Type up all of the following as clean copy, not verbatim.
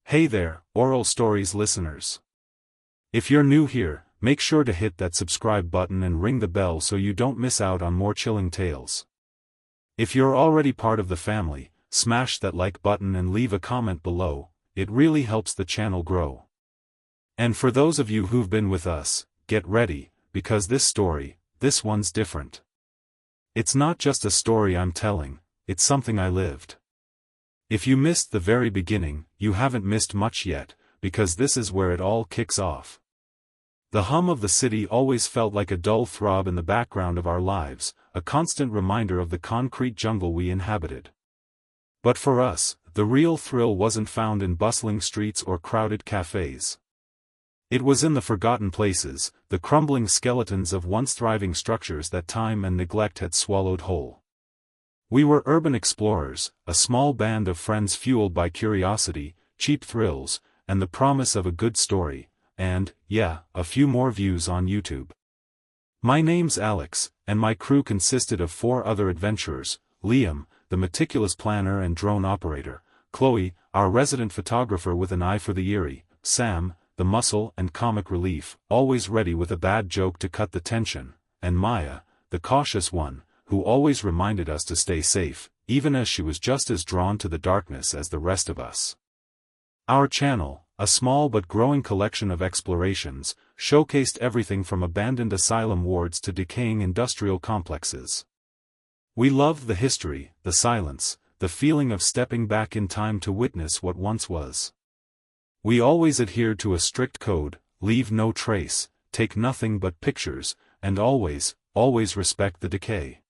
Hey there, Oral Stories listeners. If you're new here, make sure to hit that subscribe button and ring the bell so you don't miss out on more chilling tales. If you're already part of the family, smash that like button and leave a comment below, it really helps the channel grow. And for those of you who've been with us, get ready, because this one's different. It's not just a story I'm telling, it's something I lived. If you missed the very beginning, you haven't missed much yet, because this is where it all kicks off. The hum of the city always felt like a dull throb in the background of our lives, a constant reminder of the concrete jungle we inhabited. But for us, the real thrill wasn't found in bustling streets or crowded cafes. It was in the forgotten places, the crumbling skeletons of once thriving structures that time and neglect had swallowed whole. We were urban explorers, a small band of friends fueled by curiosity, cheap thrills, and the promise of a good story, and, yeah, a few more views on YouTube. My name's Alex, and my crew consisted of 4 other adventurers: Liam, the meticulous planner and drone operator; Chloe, our resident photographer with an eye for the eerie; Sam, the muscle and comic relief, always ready with a bad joke to cut the tension; and Maya, the cautious one, who always reminded us to stay safe, even as she was just as drawn to the darkness as the rest of us. Our channel, a small but growing collection of explorations, showcased everything from abandoned asylum wards to decaying industrial complexes. We loved the history, the silence, the feeling of stepping back in time to witness what once was. We always adhered to a strict code: leave no trace, take nothing but pictures, and always respect the decay.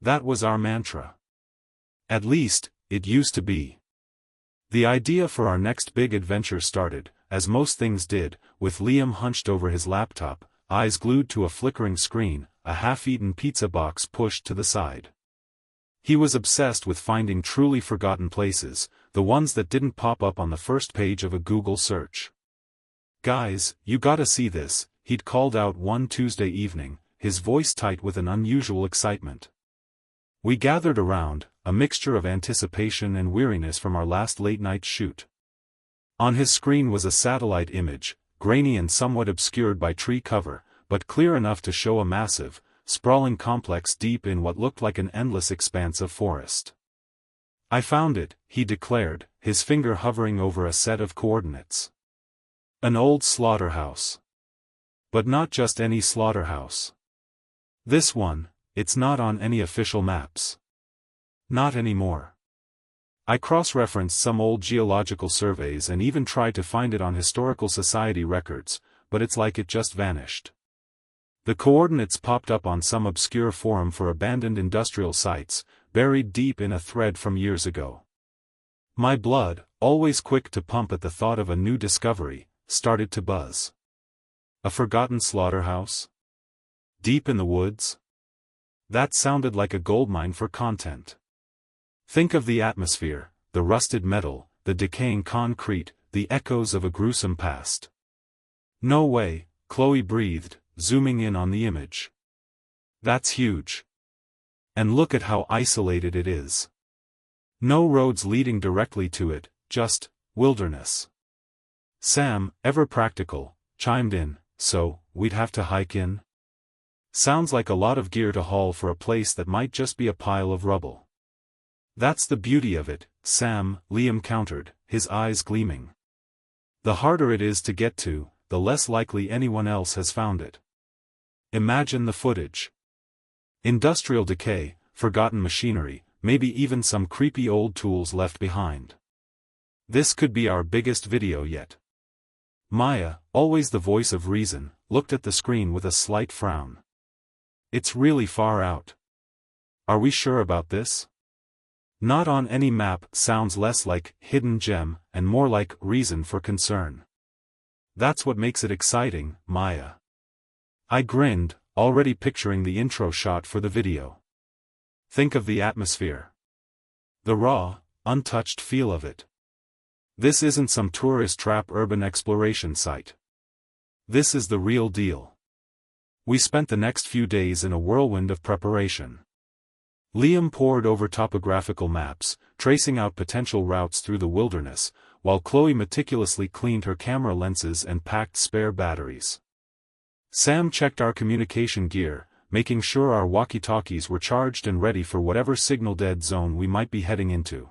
That was our mantra. At least, it used to be. The idea for our next big adventure started, as most things did, with Liam hunched over his laptop, eyes glued to a flickering screen, a half-eaten pizza box pushed to the side. He was obsessed with finding truly forgotten places, the ones that didn't pop up on the first page of a Google search. "Guys, you gotta see this," he'd called out one Tuesday evening, his voice tight with an unusual excitement. We gathered around, a mixture of anticipation and weariness from our last late-night shoot. On his screen was a satellite image, grainy and somewhat obscured by tree cover, but clear enough to show a massive, sprawling complex deep in what looked like an endless expanse of forest. "I found it," he declared, his finger hovering over a set of coordinates. "An old slaughterhouse. But not just any slaughterhouse. This one, it's not on any official maps. Not anymore. I cross-referenced some old geological surveys and even tried to find it on historical society records, but it's like it just vanished. The coordinates popped up on some obscure forum for abandoned industrial sites, buried deep in a thread from years ago." My blood, always quick to pump at the thought of a new discovery, started to buzz. A forgotten slaughterhouse? Deep in the woods? That sounded like a goldmine for content. Think of the atmosphere, the rusted metal, the decaying concrete, the echoes of a gruesome past. "No way," Chloe breathed, zooming in on the image. "That's huge. And look at how isolated it is. No roads leading directly to it, just wilderness." Sam, ever practical, chimed in, "So, we'd have to hike in? Sounds like a lot of gear to haul for a place that might just be a pile of rubble." "That's the beauty of it, Sam," Liam countered, his eyes gleaming. "The harder it is to get to, the less likely anyone else has found it. Imagine the footage. Industrial decay, forgotten machinery, maybe even some creepy old tools left behind. This could be our biggest video yet." Maya, always the voice of reason, looked at the screen with a slight frown. "It's really far out. Are we sure about this? Not on any map" sounds less like hidden gem and more like reason for concern. "That's what makes it exciting, Maya." I grinned, already picturing the intro shot for the video. Think of the atmosphere. The raw, untouched feel of it. This isn't some tourist trap urban exploration site. This is the real deal. We spent the next few days in a whirlwind of preparation. Liam pored over topographical maps, tracing out potential routes through the wilderness, while Chloe meticulously cleaned her camera lenses and packed spare batteries. Sam checked our communication gear, making sure our walkie-talkies were charged and ready for whatever signal-dead zone we might be heading into.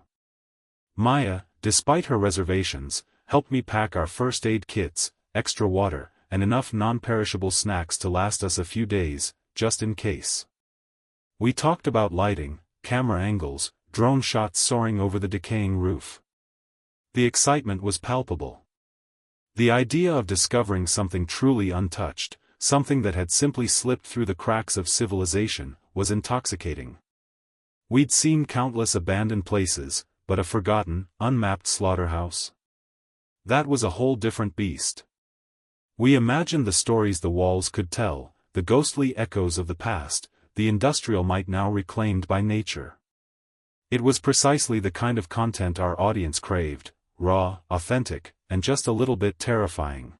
Maya, despite her reservations, helped me pack our first aid kits, extra water, and enough non-perishable snacks to last us a few days, just in case. We talked about lighting, camera angles, drone shots soaring over the decaying roof. The excitement was palpable. The idea of discovering something truly untouched, something that had simply slipped through the cracks of civilization, was intoxicating. We'd seen countless abandoned places, but a forgotten, unmapped slaughterhouse? That was a whole different beast. We imagined the stories the walls could tell, the ghostly echoes of the past, the industrial might now reclaimed by nature. It was precisely the kind of content our audience craved, raw, authentic, and just a little bit terrifying.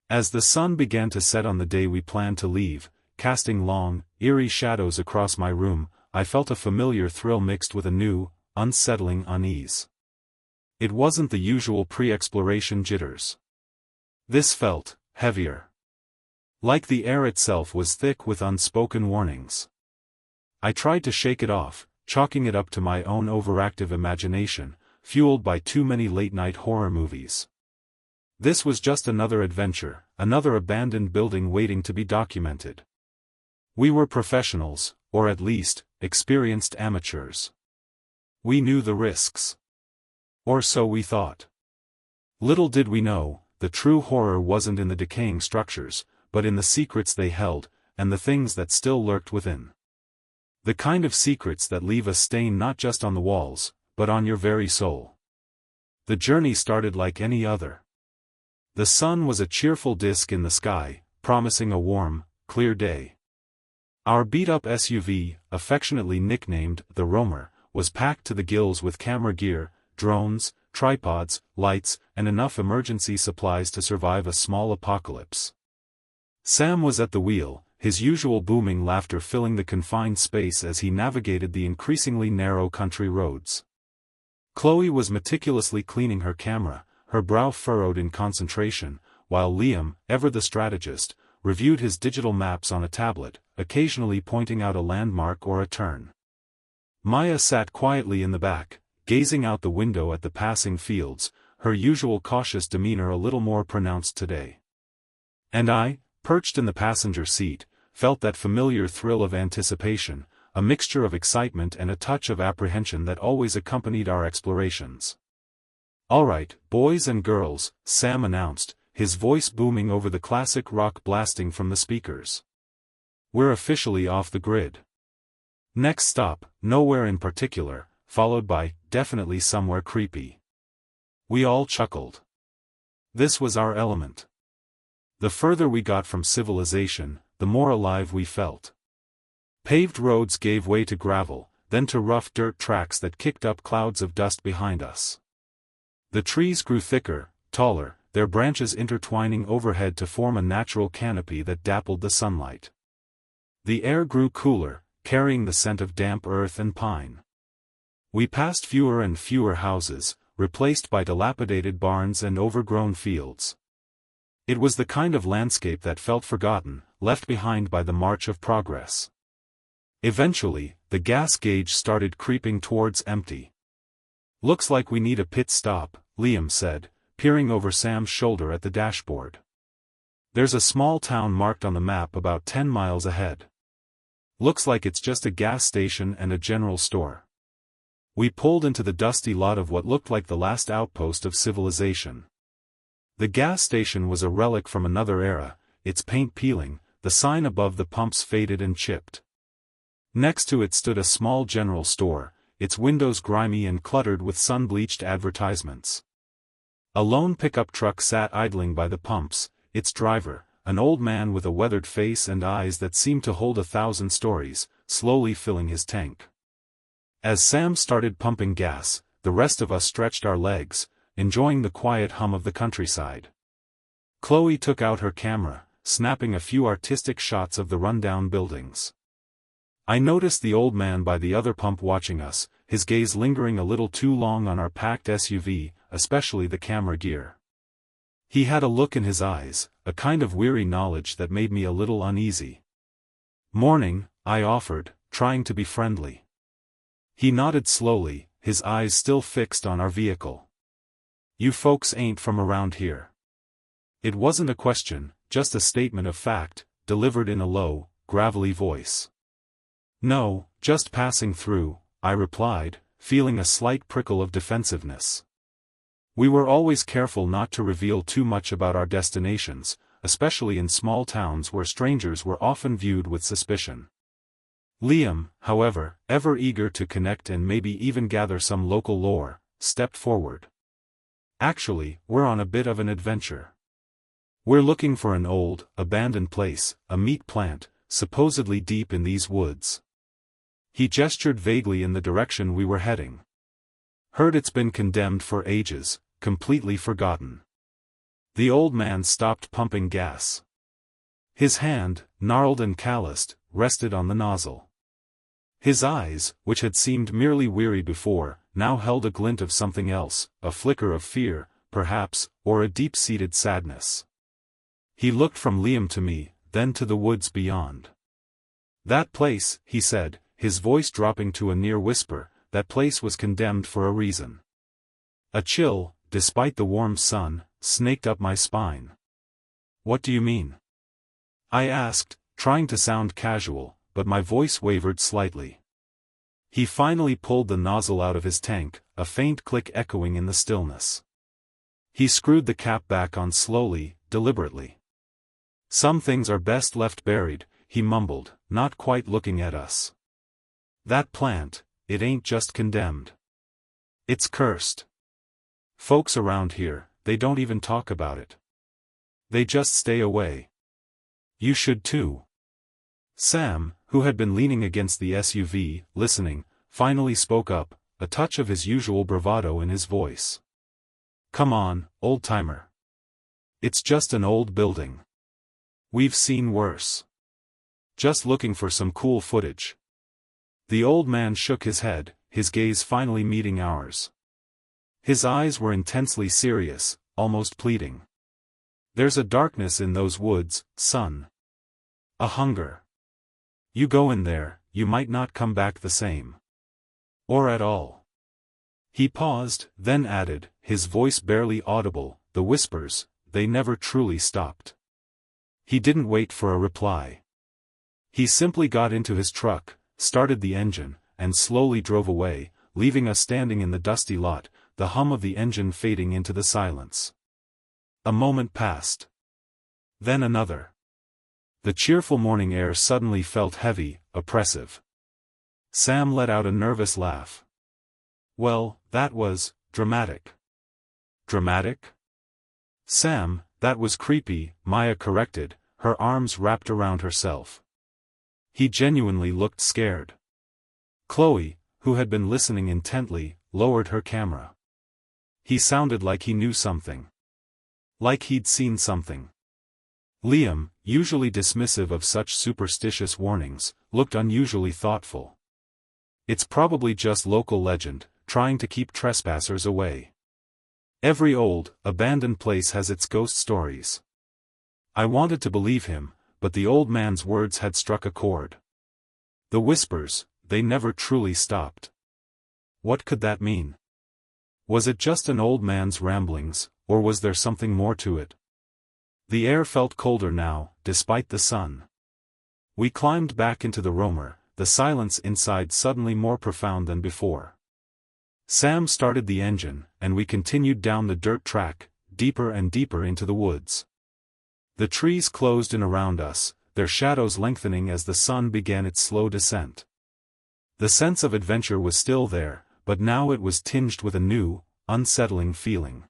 As the sun began to set on the day we planned to leave, casting long, eerie shadows across my room, I felt a familiar thrill mixed with a new, unsettling unease. It wasn't the usual pre-exploration jitters. This felt heavier. Like the air itself was thick with unspoken warnings. I tried to shake it off, chalking it up to my own overactive imagination, fueled by too many late-night horror movies. This was just another adventure, another abandoned building waiting to be documented. We were professionals, or at least, experienced amateurs. We knew the risks. Or so we thought. Little did we know, the true horror wasn't in the decaying structures, but in the secrets they held, and the things that still lurked within. The kind of secrets that leave a stain not just on the walls, but on your very soul. The journey started like any other. The sun was a cheerful disk in the sky, promising a warm, clear day. Our beat-up SUV, affectionately nicknamed the Roamer, was packed to the gills with camera gear, drones, tripods, lights, and enough emergency supplies to survive a small apocalypse. Sam was at the wheel, his usual booming laughter filling the confined space as he navigated the increasingly narrow country roads. Chloe was meticulously cleaning her camera, her brow furrowed in concentration, while Liam, ever the strategist, reviewed his digital maps on a tablet, occasionally pointing out a landmark or a turn. Maya sat quietly in the back, gazing out the window at the passing fields, her usual cautious demeanor a little more pronounced today. And I, perched in the passenger seat, felt that familiar thrill of anticipation, a mixture of excitement and a touch of apprehension that always accompanied our explorations. "All right, boys and girls," Sam announced, his voice booming over the classic rock blasting from the speakers. "We're officially off the grid. Next stop, nowhere in particular, followed by, definitely somewhere creepy." We all chuckled. This was our element. The further we got from civilization, the more alive we felt. Paved roads gave way to gravel, then to rough dirt tracks that kicked up clouds of dust behind us. The trees grew thicker, taller, their branches intertwining overhead to form a natural canopy that dappled the sunlight. The air grew cooler, carrying the scent of damp earth and pine. We passed fewer and fewer houses, replaced by dilapidated barns and overgrown fields. It was the kind of landscape that felt forgotten, left behind by the march of progress. Eventually, the gas gauge started creeping towards empty. "Looks like we need a pit stop," Liam said, peering over Sam's shoulder at the dashboard. "There's a small town marked on the map about 10 miles ahead. Looks like it's just a gas station and a general store." We pulled into the dusty lot of what looked like the last outpost of civilization. The gas station was a relic from another era, its paint peeling, the sign above the pumps faded and chipped. Next to it stood a small general store, its windows grimy and cluttered with sun-bleached advertisements. A lone pickup truck sat idling by the pumps, its driver, an old man with a weathered face and eyes that seemed to hold 1,000 stories, slowly filling his tank. As Sam started pumping gas, the rest of us stretched our legs, enjoying the quiet hum of the countryside. Chloe took out her camera, snapping a few artistic shots of the rundown buildings. I noticed the old man by the other pump watching us, his gaze lingering a little too long on our packed SUV, especially the camera gear. He had a look in his eyes, a kind of weary knowledge that made me a little uneasy. "Morning," I offered, trying to be friendly. He nodded slowly, his eyes still fixed on our vehicle. "You folks ain't from around here." It wasn't a question, just a statement of fact, delivered in a low, gravelly voice. "No, just passing through," I replied, feeling a slight prickle of defensiveness. We were always careful not to reveal too much about our destinations, especially in small towns where strangers were often viewed with suspicion. Liam, however, ever eager to connect and maybe even gather some local lore, stepped forward. "Actually, we're on a bit of an adventure. We're looking for an old, abandoned place, a meat plant, supposedly deep in these woods." He gestured vaguely in the direction we were heading. "Heard it's been condemned for ages, completely forgotten." The old man stopped pumping gas. His hand, gnarled and calloused, rested on the nozzle. His eyes, which had seemed merely weary before, now held a glint of something else, a flicker of fear, perhaps, or a deep-seated sadness. He looked from Liam to me, then to the woods beyond. "That place," he said, his voice dropping to a near whisper, "that place was condemned for a reason." A chill, despite the warm sun, snaked up my spine. "What do you mean?" I asked, trying to sound casual, but my voice wavered slightly. He finally pulled the nozzle out of his tank, a faint click echoing in the stillness. He screwed the cap back on slowly, deliberately. "Some things are best left buried," he mumbled, not quite looking at us. "That plant, it ain't just condemned. It's cursed. Folks around here, they don't even talk about it. They just stay away. You should too." Sam, who had been leaning against the SUV, listening, finally spoke up, a touch of his usual bravado in his voice. "Come on, old-timer. It's just an old building. We've seen worse. Just looking for some cool footage." The old man shook his head, his gaze finally meeting ours. His eyes were intensely serious, almost pleading. "There's a darkness in those woods, son. A hunger. You go in there, you might not come back the same. Or at all." He paused, then added, his voice barely audible, "The whispers, they never truly stopped." He didn't wait for a reply. He simply got into his truck, started the engine, and slowly drove away, leaving us standing in the dusty lot, the hum of the engine fading into the silence. A moment passed. Then another. The cheerful morning air suddenly felt heavy, oppressive. Sam let out a nervous laugh. "Well, that was dramatic." "Dramatic?" "Sam, that was creepy," Maya corrected, her arms wrapped around herself. He genuinely looked scared. Chloe, who had been listening intently, lowered her camera. He sounded like he knew something. Like he'd seen something. Liam, usually dismissive of such superstitious warnings, looked unusually thoughtful. "It's probably just local legend, trying to keep trespassers away. Every old, abandoned place has its ghost stories." I wanted to believe him, but the old man's words had struck a chord. The whispers, they never truly stopped. What could that mean? Was it just an old man's ramblings, or was there something more to it? The air felt colder now, despite the sun. We climbed back into the roamer, the silence inside suddenly more profound than before. Sam started the engine, and we continued down the dirt track, deeper and deeper into the woods. The trees closed in around us, their shadows lengthening as the sun began its slow descent. The sense of adventure was still there, but now it was tinged with a new, unsettling feeling.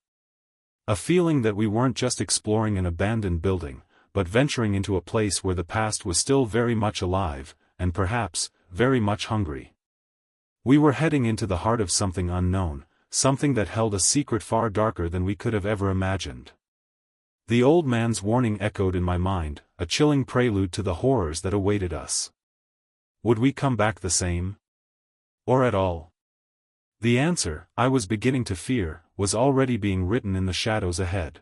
A feeling that we weren't just exploring an abandoned building, but venturing into a place where the past was still very much alive, and perhaps, very much hungry. We were heading into the heart of something unknown, something that held a secret far darker than we could have ever imagined. The old man's warning echoed in my mind, a chilling prelude to the horrors that awaited us. Would we come back the same? Or at all? The answer, I was beginning to fear, was already being written in the shadows ahead.